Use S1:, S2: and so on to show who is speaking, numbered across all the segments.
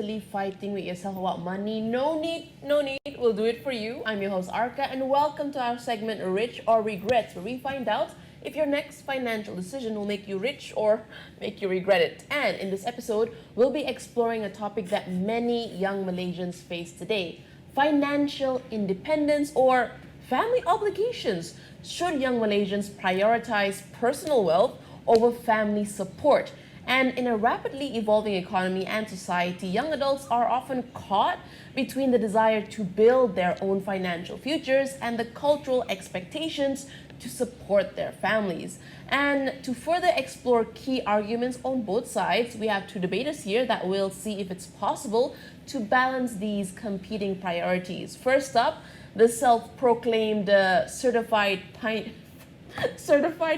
S1: mentally fighting with yourself about money, no need, we'll do it for you. I'm your host Arka, and welcome to our segment Rich or Regrets, where we find out if your next financial decision will make you rich or make you regret it. And in this episode, we'll be exploring a topic that many young Malaysians face today: financial independence or family obligations. Should young Malaysians prioritize personal wealth over family support? And in a rapidly evolving economy and society, young adults are often caught between the desire to build their own financial futures and the cultural expectations to support their families. And to further explore key arguments on both sides, we have two debaters here that will see if it's possible to balance these competing priorities. First up, the self-proclaimed certified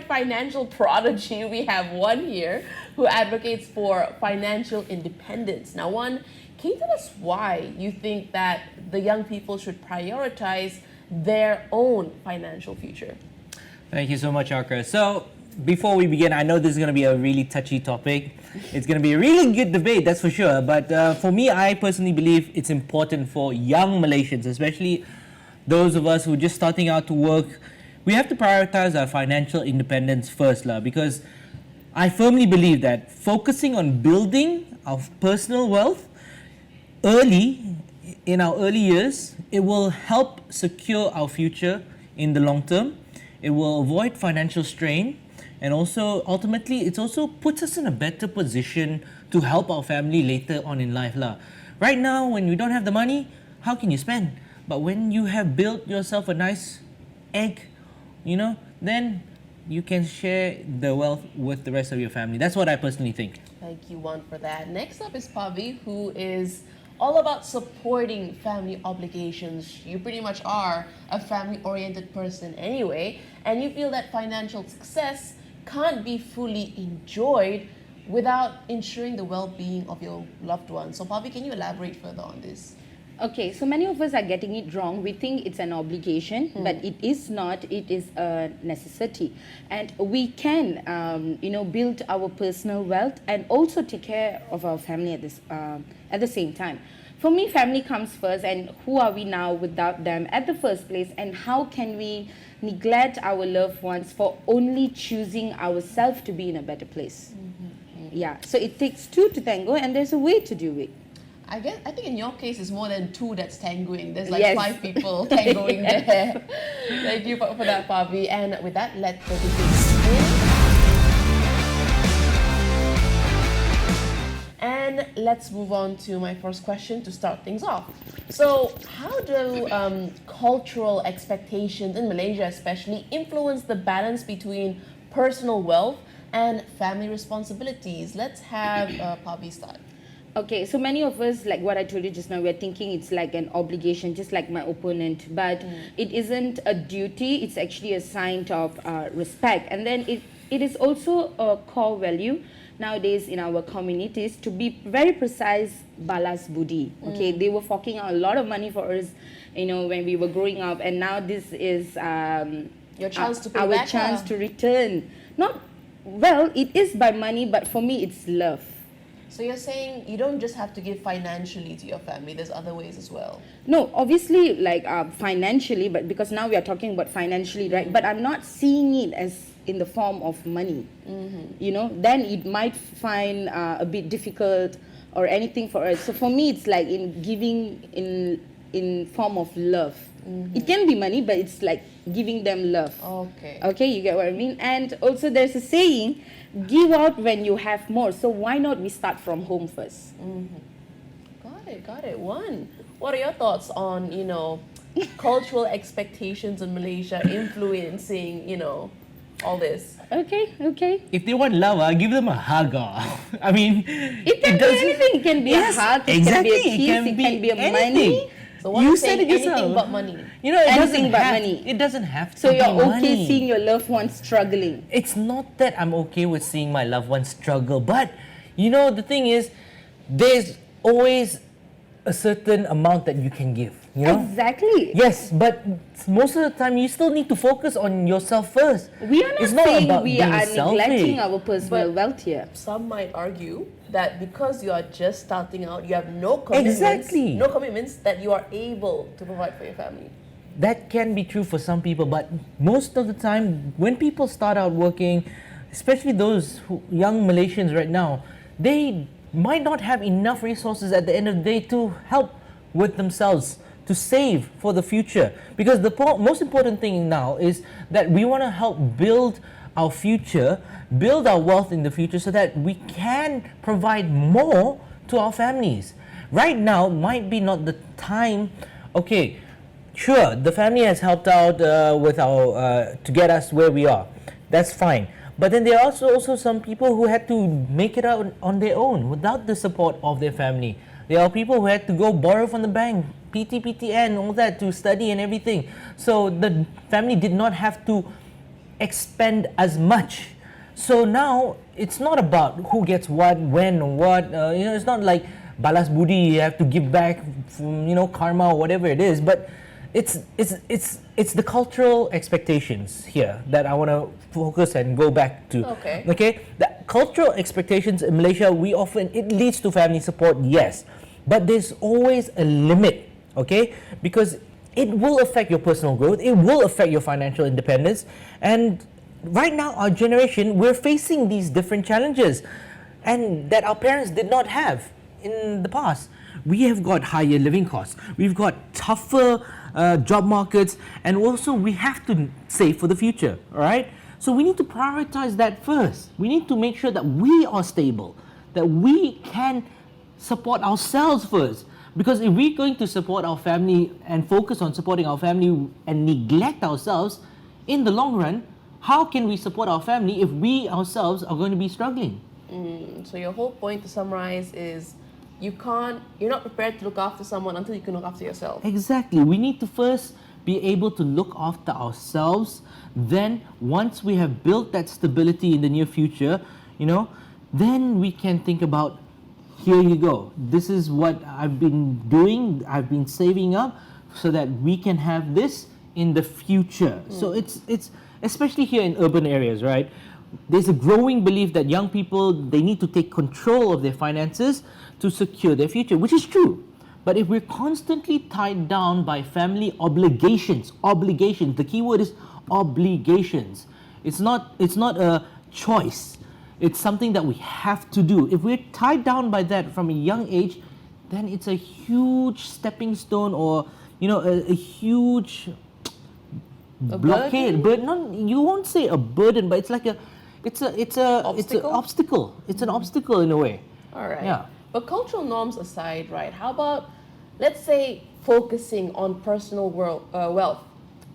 S1: financial prodigy. We have one here who advocates for financial independence. Now, one, can you tell us why you think that the young people should prioritize their own financial future?
S2: Thank you so much, Arka. So, before we begin, I know this is going to be a really touchy topic. It's going to be a really good debate, that's for sure. But for me, I personally believe it's important for young Malaysians, especially those of us who are just starting out to work. We have to prioritize our financial independence first, because I firmly believe that focusing on building our personal wealth early, in our early years, it will help secure our future in the long term. It will avoid financial strain, and also ultimately it also puts us in a better position to help our family later on in life. Right now, when you don't have the money, how can you spend? But when you have built yourself a nice egg, then you can share the wealth with the rest of your family. That's what I personally think.
S1: Thank you, Juan, for that. Next up is Pavi, who is all about supporting family obligations. You pretty much are a family-oriented person anyway, and you feel that financial success can't be fully enjoyed without ensuring the well-being of your loved ones. So, Pavi, can you elaborate further on this?
S3: Okay, so many of us are getting it wrong. We think it's an obligation, but it is not. It is a necessity. And we can, build our personal wealth and also take care of our family at the same time. For me, family comes first, and who are we now without them at the first place? And how can we neglect our loved ones for only choosing ourselves to be in a better place? Yeah, so it takes two to tango, and there's a way to do it.
S1: I think in your case, it's more than two that's tangoing. There's like
S3: Yes.
S1: 5 people tangoing there. Thank you for that, Pavi. And with that, let's go to this in. And let's move on to my first question to start things off. So, how do cultural expectations in Malaysia especially influence the balance between personal wealth and family responsibilities? Let's have Pavi start.
S3: Okay, so many of us, like what I told you just now, we're thinking it's like an obligation, just like my opponent, but it isn't a duty, it's actually a sign of respect. And then it is also a core value nowadays in our communities, to be very precise, balas budi. Okay, they were forking out a lot of money for us, when we were growing up, and now this is
S1: Your chance to pay
S3: our
S1: back,
S3: chance to return. It is by money, but for me it's love.
S1: So you're saying you don't just have to give financially to your family, there's other ways as well.
S3: No, obviously, financially, but because now we are talking about financially, right? But I'm not seeing it as in the form of money. Then it might find a bit difficult or anything for us. So for me, it's like in giving in form of love. It can be money, but it's like giving them love. Okay, you get what I mean? And also there's a saying, give out when you have more. So why not we start from home first?
S1: Got it. One, what are your thoughts on, cultural expectations in Malaysia influencing, all this?
S3: Okay.
S2: If they want love, give them a hug. I mean,
S3: It can be anything. It can be a hug, it can be a kiss, it can be a money.
S1: So what
S2: You
S1: I'm
S2: said
S1: saying,
S2: it yourself.
S1: anything but money.
S2: It
S3: Anything
S2: doesn't
S3: but
S2: have,
S3: money.
S2: It doesn't have to
S3: So
S2: be
S3: you're okay
S2: money.
S3: seeing your loved ones struggling.
S2: It's not that I'm okay with seeing my loved ones struggle, but the thing is, there's always a certain amount that you can give. You know?
S3: Exactly.
S2: Yes, but most of the time you still need to focus on yourself first.
S3: We are not
S2: It's not
S3: saying
S2: about
S3: we
S2: being
S3: are neglecting
S2: selfish.
S3: our personal
S1: But-
S3: wealth here.
S1: Some might argue that because you are just starting out, you have no commitments,
S2: Exactly.
S1: no commitments that you are able to provide for your family.
S2: That can be true for some people, but most of the time, when people start out working, especially those young Malaysians right now, they might not have enough resources at the end of the day to help with themselves, to save for the future. Because the most important thing now is that we want to help build our future, build our wealth in the future so that we can provide more to our families. Right now might be not the time. Okay, sure, the family has helped out with our to get us where we are. That's fine. But then there are also some people who had to make it out on their own without the support of their family. There are people who had to go borrow from the bank, PTPTN, all that to study and everything. So the family did not have to expend as much. So now it's not about who gets what, when, or what. It's not like balas budi, you have to give back from karma or whatever it is. But it's the cultural expectations here that I want to focus and go back to.
S1: Okay.
S2: The cultural expectations in Malaysia, it leads to family support, yes, but there's always a limit. Okay, because it will affect your personal growth, it will affect your financial independence, and right now our generation, we're facing these different challenges and that our parents did not have in the past. We have got higher living costs, we've got tougher job markets, and also we have to save for the future. All right, so we need to prioritize that first. We need to make sure that we are stable, that we can support ourselves first. Because if we're going to support our family and focus on supporting our family and neglect ourselves, in the long run, how can we support our family if we ourselves are going to be struggling?
S1: So your whole point, to summarize, is you're not prepared to look after someone until you can look after yourself.
S2: Exactly. We need to first be able to look after ourselves. Then, once we have built that stability in the near future, then we can think about, here you go. This is what I've been doing. I've been saving up so that we can have this in the future. So it's especially here in urban areas, right? There's a growing belief that young people, they need to take control of their finances to secure their future, which is true. But if we're constantly tied down by family obligations, the key word is obligations. It's not a choice. It's something that we have to do. If we're tied down by that from a young age, then it's a huge stepping stone, or a huge blockade. But you won't say a burden, but it's like it's an obstacle. It's an obstacle in a way.
S1: All right.
S2: Yeah.
S1: But cultural norms aside, right? How about, let's say, focusing on personal wealth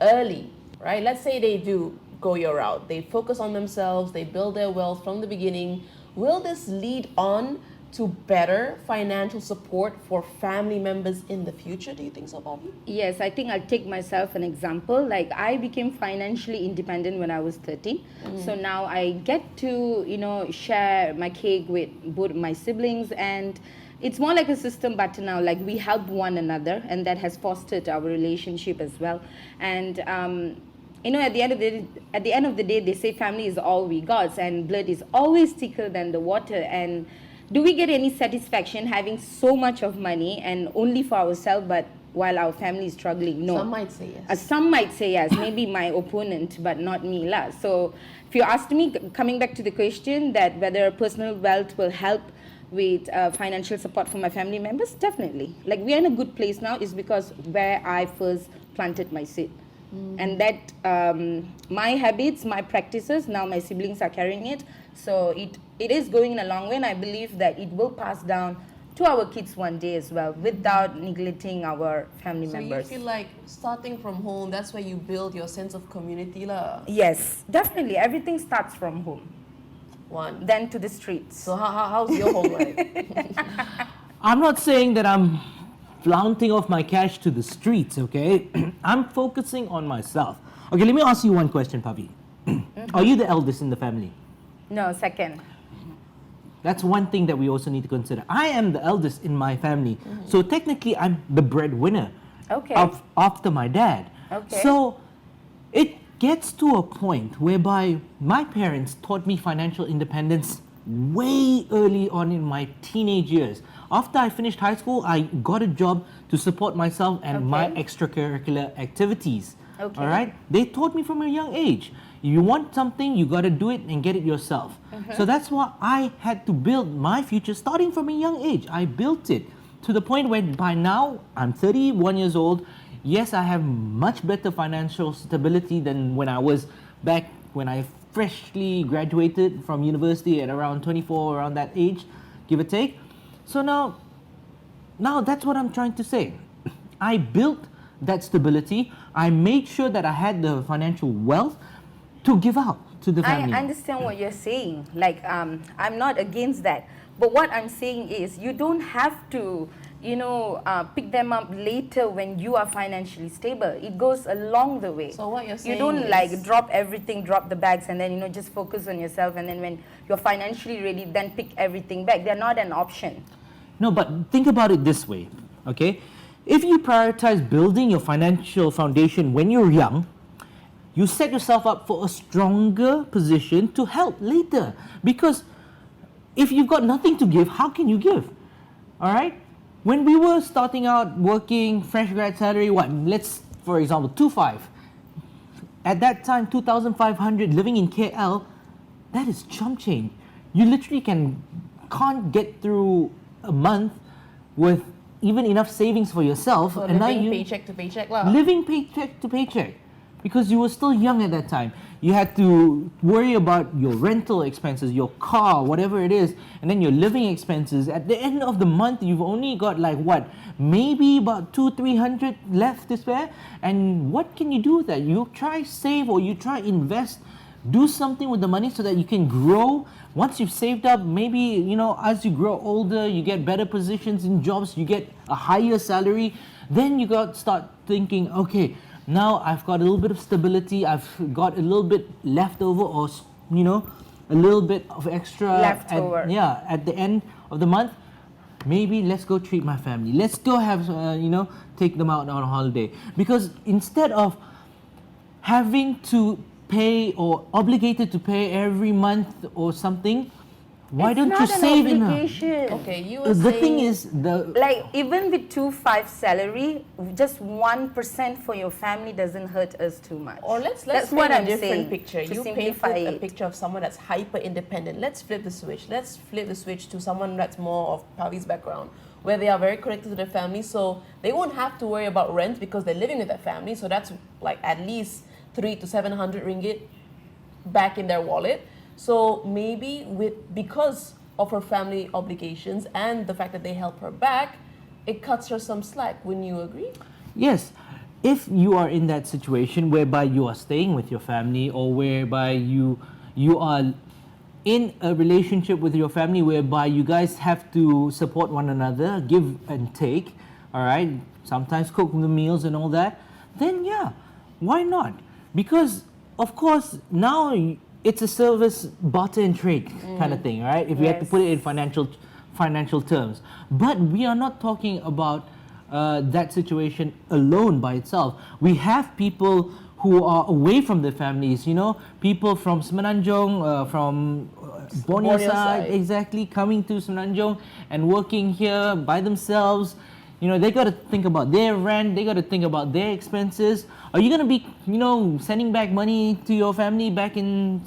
S1: early, right? Let's say they do go your route. They focus on themselves, they build their wealth from the beginning. Will this lead on to better financial support for family members in the future? Do you think so, Bobby?
S3: Yes, I think I'll take myself an example. Like, I became financially independent when I was 13. So now I get to, share my cake with both my siblings, and it's more like a system button now. Like, we help one another, and that has fostered our relationship as well. And at the end of the day, they say family is all we got, and blood is always thicker than the water. And do we get any satisfaction having so much of money and only for ourselves, but while our family is struggling? No.
S1: Some might say yes.
S3: Some might say yes, maybe my opponent, but not me lah. So if you asked me, coming back to the question that whether personal wealth will help with financial support for my family members, definitely. Like, we are in a good place now is because where I first planted my seed. And that my habits, my practices, now my siblings are carrying it. So it is going in a long way, and I believe that it will pass down to our kids one day as well, without neglecting our family members.
S1: So you feel like starting from home, that's where you build your sense of community lah.
S3: Yes, definitely. Everything starts from home,
S1: One.
S3: then to the streets.
S1: So how's your home like?
S2: I'm not saying that I'm flaunting off my cash to the streets, okay? I'm focusing on myself. Okay, let me ask you one question, Pavi. Are you the eldest in the family?
S3: No, second.
S2: That's one thing that we also need to consider. I am the eldest in my family. So technically, I'm the breadwinner.
S3: Okay.
S2: after my dad.
S3: Okay.
S2: So it gets to a point whereby my parents taught me financial independence way early on in my teenage years. After I finished high school, I got a job to support myself and my
S3: Okay.
S2: extracurricular activities.
S3: Okay.
S2: All right? They taught me from a young age. You want something, you got to do it and get it yourself. So that's why I had to build my future starting from a young age. I built it to the point where by now I'm 31 years old. Yes, I have much better financial stability than when I was back when I freshly graduated from university at around 24, around that age, give or take. So now that's what I'm trying to say. I built that stability. I made sure that I had the financial wealth to give out to the family.
S3: I understand what you're saying. Like, I'm not against that. But what I'm saying is, you don't have to, pick them up later when you are financially stable. It goes along the way.
S1: So what you're saying
S3: You don't
S1: is-
S3: like drop everything, drop the bags, and then, just focus on yourself. And then when you're financially ready, then pick everything back. They're not an option.
S2: No, but think about it this way, okay? If you prioritize building your financial foundation when you're young, you set yourself up for a stronger position to help later. Because if you've got nothing to give, how can you give? All right? When we were starting out working, fresh grad salary, let's, for example, 2.5. At that time, 2,500 living in KL, that is chump change. You literally can't get through a month with even enough savings for yourself.
S1: So
S2: and now
S1: living
S2: you
S1: paycheck to paycheck lah.
S2: living paycheck to paycheck because you were still young at that time. You had to worry about your rental expenses, your car, whatever it is, and then your living expenses. At the end of the month, you've only got maybe about 200-300 left to spare. And what can you do with that? You try save or you try invest. Do something with the money so that you can grow. Once you've saved up, maybe, as you grow older, you get better positions in jobs, you get a higher salary. Then you got to start thinking, okay, now I've got a little bit of stability, I've got a little bit left over or, a little bit of extra.
S3: Leftover.
S2: At the end of the month, maybe let's go treat my family. Let's go have, take them out on a holiday. Because instead of having to pay or obligated to pay every month or something, why don't you save
S3: in
S2: enough?
S3: obligation.
S1: Okay, you were
S2: The
S1: saying...
S2: thing is,
S3: Like, even with 2.5 salary, just 1% for your family doesn't hurt us too much.
S1: Or let's
S3: That's
S1: paint
S3: what
S1: a
S3: I'm
S1: different
S3: saying,
S1: picture.
S3: to
S1: You
S3: simplify
S1: painted a
S3: it.
S1: picture of someone that's hyper independent. Let's flip the switch. Let's flip the switch to someone that's more of Pavi's background, where they are very connected to their family, so they won't have to worry about rent because they're living with their family. So that's like at least 300 to 700 ringgit back in their wallet. So maybe because of her family obligations and the fact that they help her back, it cuts her some slack. Wouldn't you agree?
S2: yes, if you are in that situation whereby you are staying with your family or whereby you are in a relationship with your family whereby you guys have to support one another, give and take, all right, sometimes cook the meals and all that, then yeah, why not? Because of course now it's a service barter and trade kind of thing, right? If you have to put it in financial terms. But we are not talking about that situation alone by itself. We have people who are away from their families, people from Semenanjung, from Borneo
S1: Borneo
S2: side,
S1: side.
S2: exactly, coming to Semenanjung and working here by themselves. They got to think about their rent, they got to think about their expenses. Are you going to be, sending back money to your family back in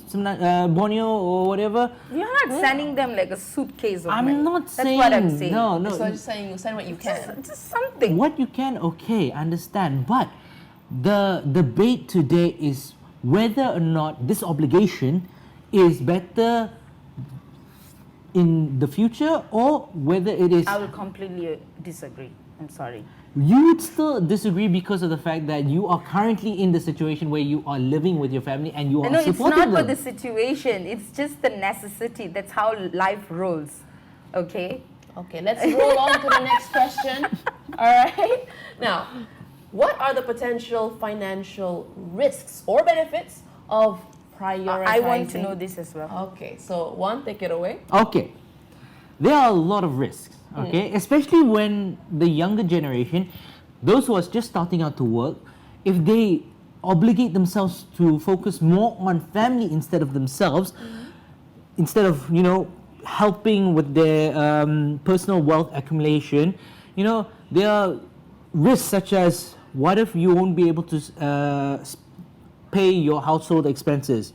S2: Borneo or whatever?
S3: You're not sending them like a suitcase of money.
S2: I'm not
S3: That's
S2: saying,
S3: what I'm saying.
S2: no.
S1: So I'm just saying you send what you can.
S3: Just something.
S2: What you can, okay, understand. But the debate today is whether or not this obligation is better in the future or whether it is...
S3: I will completely disagree. I'm sorry.
S2: You would still disagree because of the fact that you are currently in the situation where you are living with your family and you are
S3: No, it's
S2: supporting
S3: not
S2: them.
S3: for the situation. It's just the necessity. That's how life rolls. Okay?
S1: Okay, let's roll on to the next question. All right. Now, what are the potential financial risks or benefits of prioritizing?
S3: I want to know this as well.
S1: Okay, so one, take it away.
S2: Okay, there are a lot of risks, okay, especially when the younger generation those who are just starting out to work, if they obligate themselves to focus more on family instead of themselves, instead of, you know, helping with their personal wealth accumulation, you know, there are risks such as, what if you won't be able to pay your household expenses?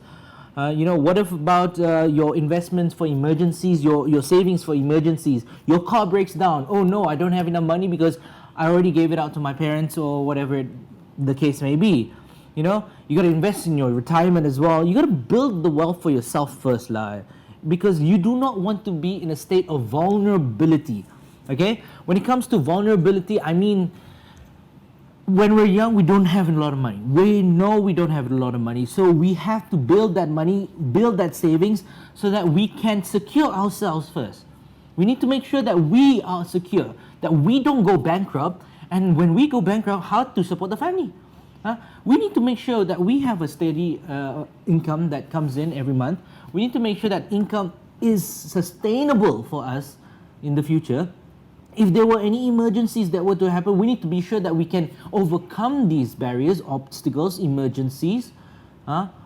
S2: You know, what if about your investments for emergencies, your savings for emergencies? Your car breaks down. Oh no, I don't have enough money because I already gave it out to my parents, or whatever the case may be. You know, you got to invest in your retirement as well. You got to build the wealth for yourself first, because you do not want to be in a state of vulnerability. Okay, when it comes to vulnerability, I mean, when we're young, we don't have a lot of money. We know we don't have a lot of money. So we have to build that money, build that savings, so that we can secure ourselves first. We need to make sure that we are secure, that we don't go bankrupt. And when we go bankrupt, how to support the family? We need to make sure that we have a steady income that comes in every month. We need to make sure that income is sustainable for us in the future. If there were any emergencies that were to happen, we need to be sure that we can overcome these barriers, obstacles, emergencies,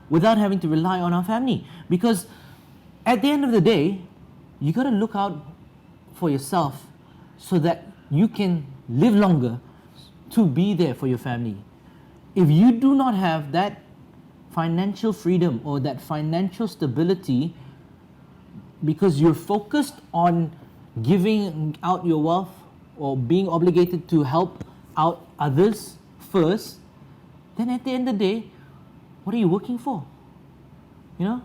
S2: without having to rely on our family. Because at the end of the day, you got to look out for yourself so that you can live longer to be there for your family. If you do not have that financial freedom or that financial stability, because you're focused on giving out your wealth or being obligated to help out others first, then at the end of the day, what are you working for? You know,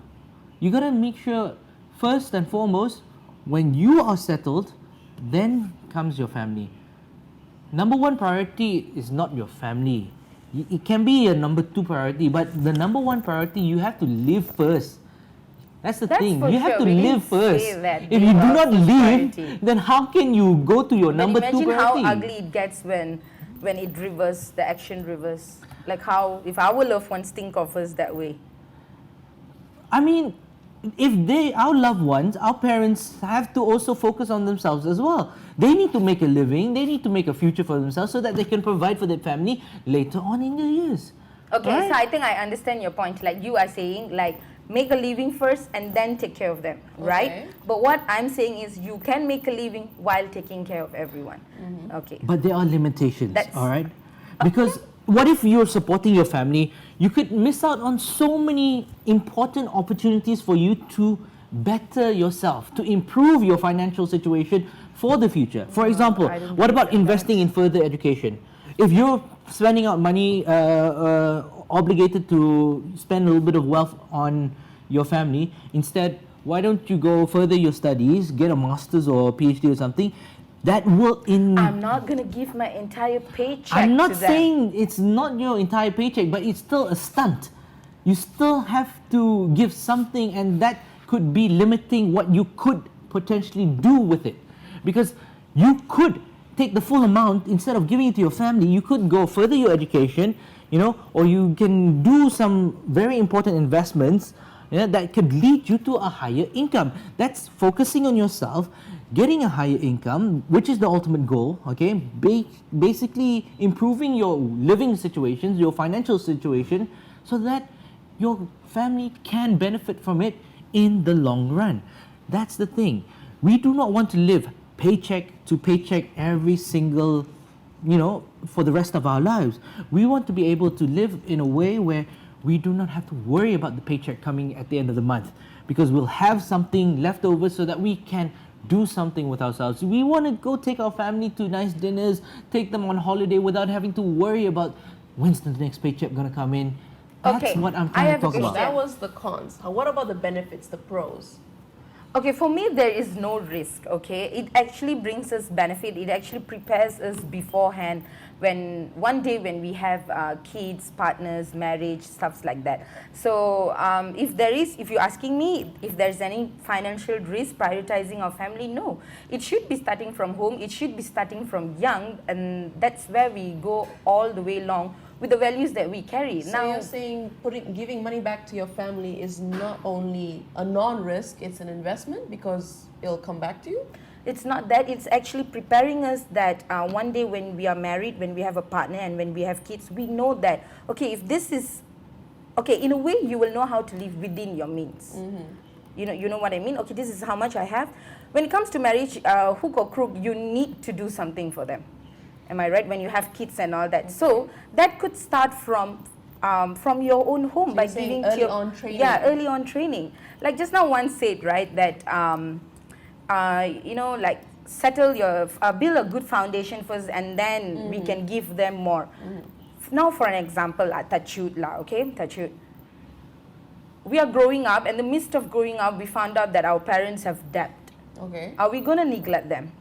S2: you got to make sure first and foremost, when you are settled, then comes your family. Number one priority is not your family. It can be a number two priority, but the number one priority, you have to live first. That's the thing. You have to live first. If you do not live, then how can you go to your number two priority?
S3: Imagine how ugly it gets when it reverses, the action reverse. Like how, if our loved ones think of us that way.
S2: I mean, if our loved ones, our parents, have to also focus on themselves as well. They need to make a living, they need to make a future for themselves so that they can provide for their family later on in their years.
S3: Okay,
S2: right?
S3: So I think I understand your point. Like you are saying, like, make a living first and then take care of them, right? But what I'm saying is you can make a living while taking care of everyone. Okay.
S2: But there are limitations, all right? Because what if you're supporting your family, you could miss out on so many important opportunities for you to better yourself, to improve your financial situation for the future. For example, what about investing in further education? If you're spending out money, obligated to spend a little bit of wealth on your family, instead, why don't you go further your studies, get a master's or a PhD or something? That will
S3: I'm not going to give my entire paycheck
S2: I'm not
S3: to them.
S2: saying it's not your entire paycheck, but it's still a stunt. You still have to give something, and that could be limiting what you could potentially do with it. Because you could take the full amount, instead of giving it to your family, you could go further your education, you know, or you can do some very important investments, you know, that could lead you to a higher income. That's focusing on yourself, getting a higher income, which is the ultimate goal, okay? Basically improving your living situations, your financial situation, so that your family can benefit from it in the long run. That's the thing. We do not want to live paycheck to paycheck every single, you know, for the rest of our lives. We want to be able to live in a way where we do not have to worry about the paycheck coming at the end of the month, because we'll have something left over so that we can do something with ourselves. We want to go take our family to nice dinners, take them on holiday without having to worry about when's the next paycheck going to come in. That's what I'm trying to talk about.
S1: That was the cons. What about the benefits, the pros?
S3: Okay, for me, there is no risk, okay? It actually brings us benefit. It actually prepares us beforehand when one day when we have kids, partners, marriage, stuff like that. So if you're asking me if there's any financial risk prioritizing our family, no. It should be starting from home. It should be starting from young, and that's where we go all the way along with the values that we carry.
S1: So
S3: now,
S1: you're saying giving money back to your family is not only a non-risk, it's an investment because it'll come back to you?
S3: It's not that. It's actually preparing us that one day when we are married, when we have a partner, and when we have kids, we know that, okay, if this is, okay, in a way, you will know how to live within your means. You know what I mean? Okay, this is how much I have. When it comes to marriage, hook or crook, you need to do something for them. Am I right? When you have kids and all that. So that could start from your own home by
S1: you're saying
S3: giving
S1: early
S3: to your,
S1: on training.
S3: Yeah, early on training. Like just now one said, right, that like settle your build a good foundation first, and then we can give them more. Now, for an example, touchwood lah, okay, touchwood. We are growing up, and in the midst of growing up, we found out that our parents have debt.
S1: Okay.
S3: Are we gonna neglect them?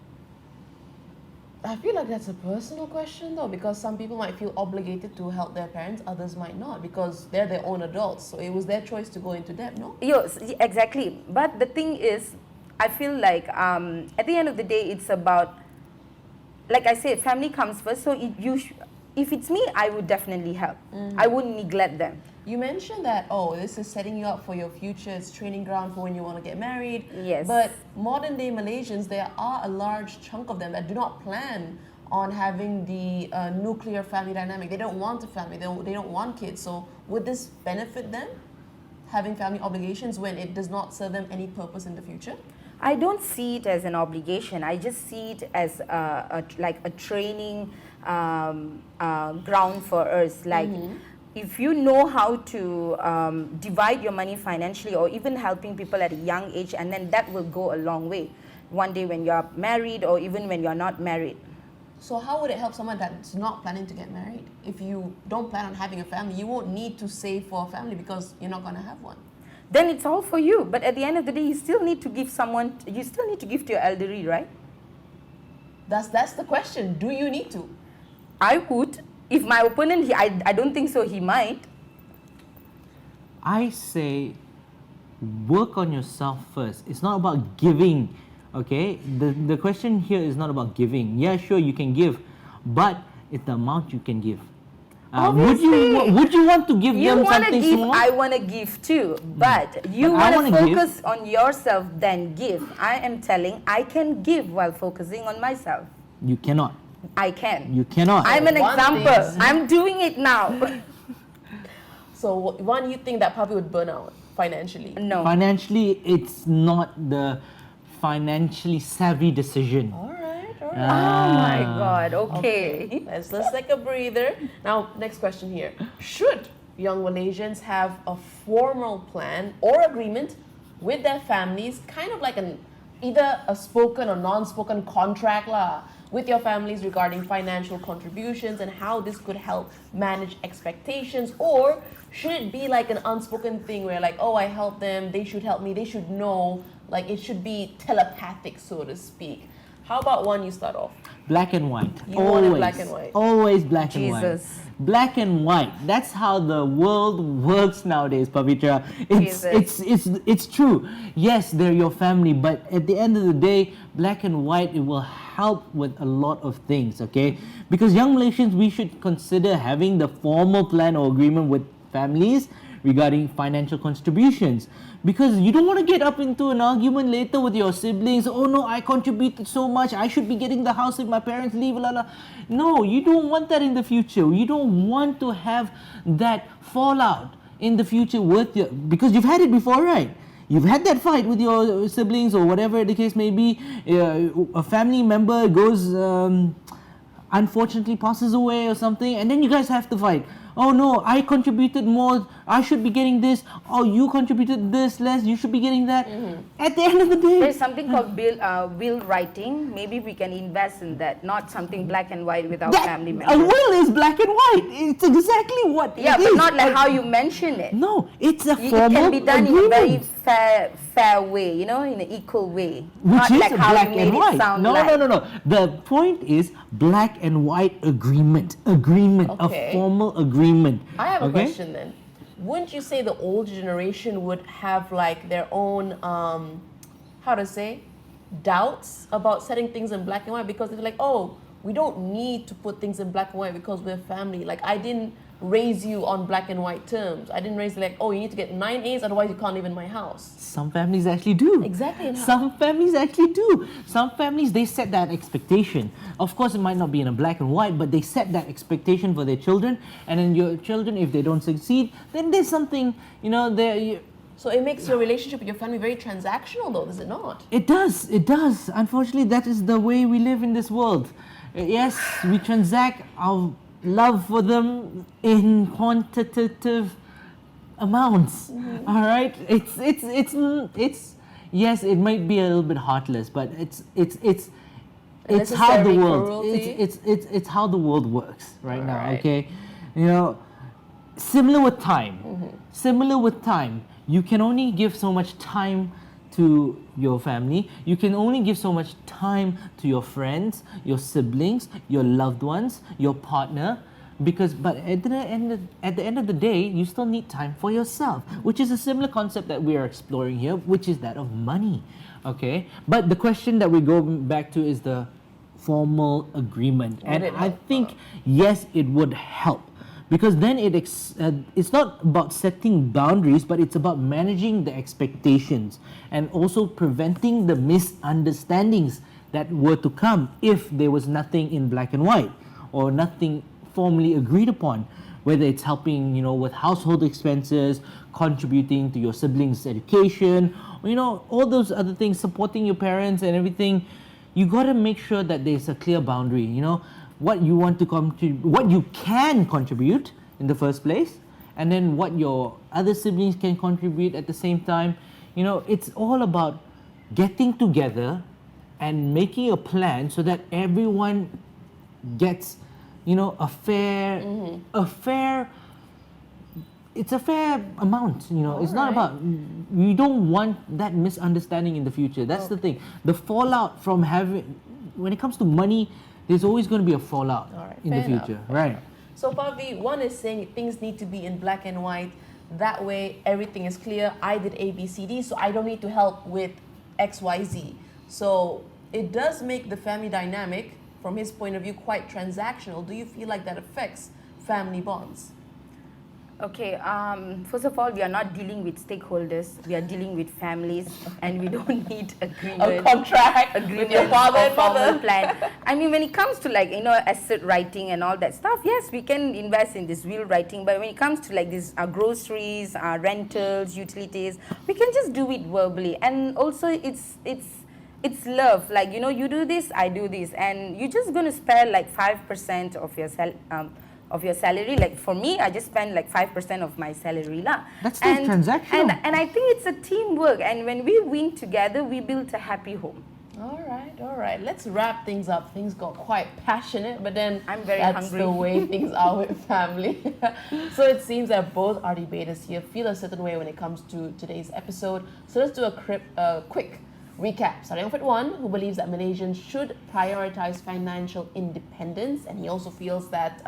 S1: I feel like that's a personal question though, because some people might feel obligated to help their parents, others might not, because they're their own adults. So it was their choice to go into debt, no?
S3: Yes, exactly. But the thing is, I feel like at the end of the day, it's about, like I said, family comes first. So if it's me, I would definitely help. I wouldn't neglect them.
S1: You mentioned that, this is setting you up for your future, it's training ground for when you want to get married.
S3: Yes.
S1: But modern day Malaysians, there are a large chunk of them that do not plan on having the nuclear family dynamic. They don't want a family, they don't want kids. So would this benefit them, having family obligations, when it does not serve them any purpose in the future?
S3: I don't see it as an obligation. I just see it as like a training ground for us. Like, if you know how to divide your money financially, or even helping people at a young age, and then that will go a long way. One day when you're married, or even when you're not married.
S1: So how would it help someone that's not planning to get married? If you don't plan on having a family, you won't need to save for a family because you're not going to have one.
S3: Then it's all for you. But at the end of the day, you still need to give to your elderly, right?
S1: That's the question. Do you need to?
S3: I would. If my opponent, I don't think so, he might.
S2: I say work on yourself first. It's not about giving, okay? The question here is not about giving. Yeah, sure, you can give, but it's the amount you can give. Would you want to give them something small?
S3: I want to give too, but you want to focus on yourself, then give. I am telling, I can give while focusing on myself.
S2: You cannot.
S3: I can.
S2: You cannot.
S3: I'm an example. I'm doing it now.
S1: So one, you think that puppy would burn out financially?
S3: No.
S2: Financially, it's not the financially savvy decision.
S1: All right.
S3: Oh my God. Okay.
S1: Let's take a breather. Now, next question here. Should young Malaysians have a formal plan or agreement with their families, kind of like either a spoken or non-spoken contract with your families regarding financial contributions and how this could help manage expectations? Or should it be like an unspoken thing where like, I help them, they should help me, they should know, like it should be telepathic, so to speak? How about one, you start off?
S2: Black and white.
S1: You want it black and white.
S2: Always black and white.
S3: Jesus.
S2: Black and white. That's how the world works nowadays, Pavitra. It's true. Yes, they're your family, but at the end of the day, black and white, it will help with a lot of things, okay? Because young Malaysians, we should consider having the formal plan or agreement with families regarding financial contributions, because you don't want to get up into an argument later with your siblings. Oh no, I contributed so much, I should be getting the house if my parents leave, la la. No, you don't want that in the future. You don't want to have that fallout in the future because you've had it before, right? You've had that fight with your siblings or whatever the case may be. A family member goes, unfortunately passes away or something, and then you guys have to fight. Oh no, I contributed more, I should be getting this. Oh, you contributed this less, you should be getting that. At the end of the day,
S3: there's something called will writing. Maybe we can invest in that, not something black and white with our family members.
S2: A will is black and white. It's exactly what it is.
S3: Yeah, but not like how you mention it.
S2: No, it's a formal
S3: It can be done
S2: agreement.
S3: in a very fair way, in an equal way.
S2: Which
S3: not
S2: is
S3: like how
S2: black
S3: you made
S2: and white.
S3: it sound
S2: No.
S3: like.
S2: The point is black and white agreement.
S1: Okay.
S2: A formal agreement.
S1: I have a question then. Wouldn't you say the old generation would have like their own, doubts about setting things in black and white? Because they're like, we don't need to put things in black and white because we're family. Like, I didn't raise you on black and white terms. I didn't raise like, oh, you need to get 9 A's, otherwise you can't live in my house.
S2: Some families actually do.
S1: Exactly. And
S2: Some families actually do. Some families, they set that expectation. Of course, it might not be in a black and white, but they set that expectation for their children. And then your children, if they don't succeed, then there's something,
S1: So it makes your relationship with your family very transactional, though, does it not?
S2: It does. It does. Unfortunately, that is the way we live in this world. Yes, we transact our love for them in quantitative amounts. All right. It's yes, it might be a little bit heartless, but it's how the
S1: Unnecessary
S2: world
S1: cruelty.
S2: it's how the world works right now.
S1: Alright.
S2: Okay, similar with time. Similar with time, you can only give so much time to your family. You can only give so much time to your friends, your siblings, your loved ones, your partner. But at the end of the day, you still need time for yourself, which is a similar concept that we are exploring here, which is that of money. Okay, but the question that we go back to is the formal agreement,
S1: Would
S2: and
S1: it
S2: I
S1: help?
S2: think yes, it would help. Because then it's not about setting boundaries, but it's about managing the expectations and also preventing the misunderstandings that were to come if there was nothing in black and white or nothing formally agreed upon. Whether it's helping, with household expenses, contributing to your siblings' education, all those other things, supporting your parents and everything. You got to make sure that there's a clear boundary. What you want to contribute, what you can contribute in the first place, and then what your other siblings can contribute at the same time. It's all about getting together and making a plan so that everyone gets, a fair, it's a fair amount. It's not
S1: Alright.
S2: about, we don't want that misunderstanding in the future. That's the thing. The fallout from when it comes to money, there's always going to be a fallout
S1: Alright,
S2: in the
S1: fair enough,
S2: future,
S1: fair
S2: right?
S1: enough. So Pavi, one is saying things need to be in black and white. That way everything is clear. I did A, B, C, D, so I don't need to help with X, Y, Z. So it does make the family dynamic, from his point of view, quite transactional. Do you feel like that affects family bonds?
S3: Okay, first of all, we are not dealing with stakeholders. We are dealing with families, and we don't need
S1: A
S3: agreement.
S1: contract with your father
S3: or
S1: and
S3: formal
S1: mother?
S3: plan. I mean, when it comes to asset writing and all that stuff, yes, we can invest in this will writing. But when it comes to these groceries, rentals, utilities, we can just do it verbally. And also, it's love. You do this, I do this, and you're just gonna spare 5% of your salary. Like for me, I just spend 5% of my salary lah.
S2: That's still transactional.
S3: And I think it's a teamwork. And when we win together, we build a happy home.
S1: All right. Let's wrap things up. Things got quite passionate, but then
S3: I'm very
S1: that's
S3: hungry.
S1: the way things are with family. So it seems that both our debaters here feel a certain way when it comes to today's episode. So let's do a quick recap. Starting off with one who believes that Malaysians should prioritize financial independence, and he also feels that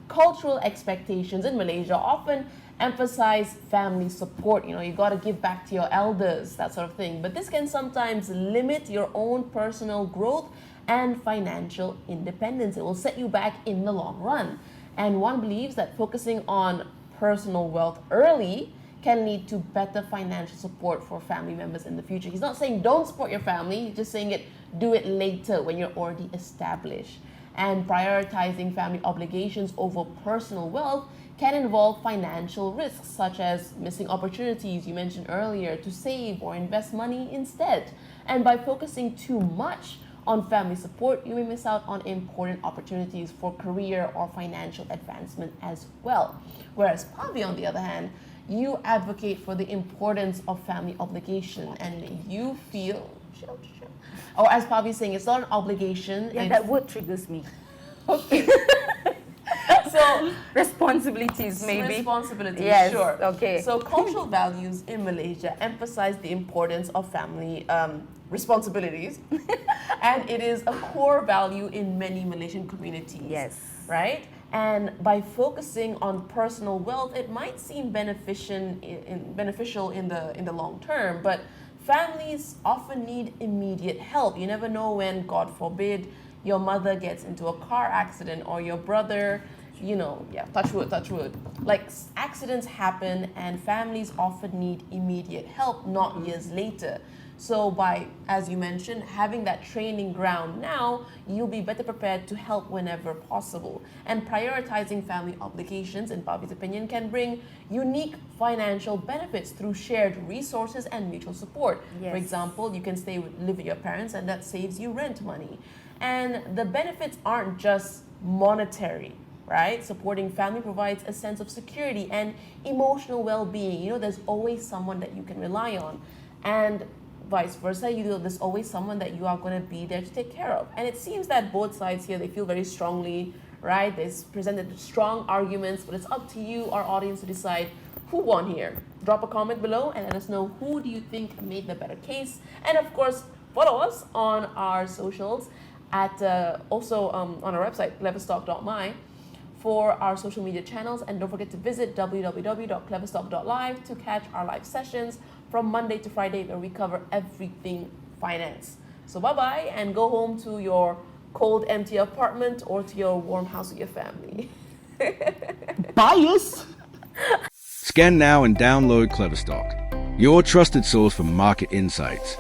S1: cultural expectations in Malaysia often emphasize family support. You got to give back to your elders, that sort of thing. But this can sometimes limit your own personal growth and financial independence. It will set you back in the long run. And one believes that focusing on personal wealth early can lead to better financial support for family members in the future. He's not saying don't support your family, he's just saying do it later when you're already established. And prioritizing family obligations over personal wealth can involve financial risks, such as missing opportunities you mentioned earlier to save or invest money instead. And by focusing too much on family support, you may miss out on important opportunities for career or financial advancement as well. Whereas Pavi, on the other hand, you advocate for the importance of family obligation, and you feel, or as Pavi's saying, it's not an obligation.
S3: Yeah,
S1: it's,
S3: that word triggers me.
S1: okay. So
S3: Responsibilities, maybe.
S1: responsibilities,
S3: Yes,
S1: sure.
S3: okay.
S1: So cultural values in Malaysia emphasize the importance of family responsibilities, and it is a core value in many Malaysian communities.
S3: Yes.
S1: Right? And by focusing on personal wealth, it might seem beneficial in the long term, but families often need immediate help. You never know when, God forbid, your mother gets into a car accident or your brother touch wood. Like accidents happen and families often need immediate help, not years later. So by, as you mentioned, having that training ground now, you'll be better prepared to help whenever possible. And prioritizing family obligations, in Bobby's opinion, can bring unique financial benefits through shared resources and mutual support.
S3: Yes.
S1: For example, you can live with your parents and that saves you rent money. And the benefits aren't just monetary, right? Supporting family provides a sense of security and emotional well-being. There's always someone that you can rely on. And vice versa, there's always someone that you are going to be there to take care of. And it seems that both sides here, they feel very strongly, right? They presented strong arguments, but it's up to you, our audience, to decide who won here. Drop a comment below and let us know who do you think made the better case. And of course, follow us on our socials also on our website, cleverstock.my, for our social media channels. And don't forget to visit www.cleverstock.live to catch our live sessions from Monday to Friday, where we cover everything finance. So bye-bye, and go home to your cold, empty apartment or to your warm house with your family.
S2: Bias!
S4: Scan now and download Cleverstock, your trusted source for market insights.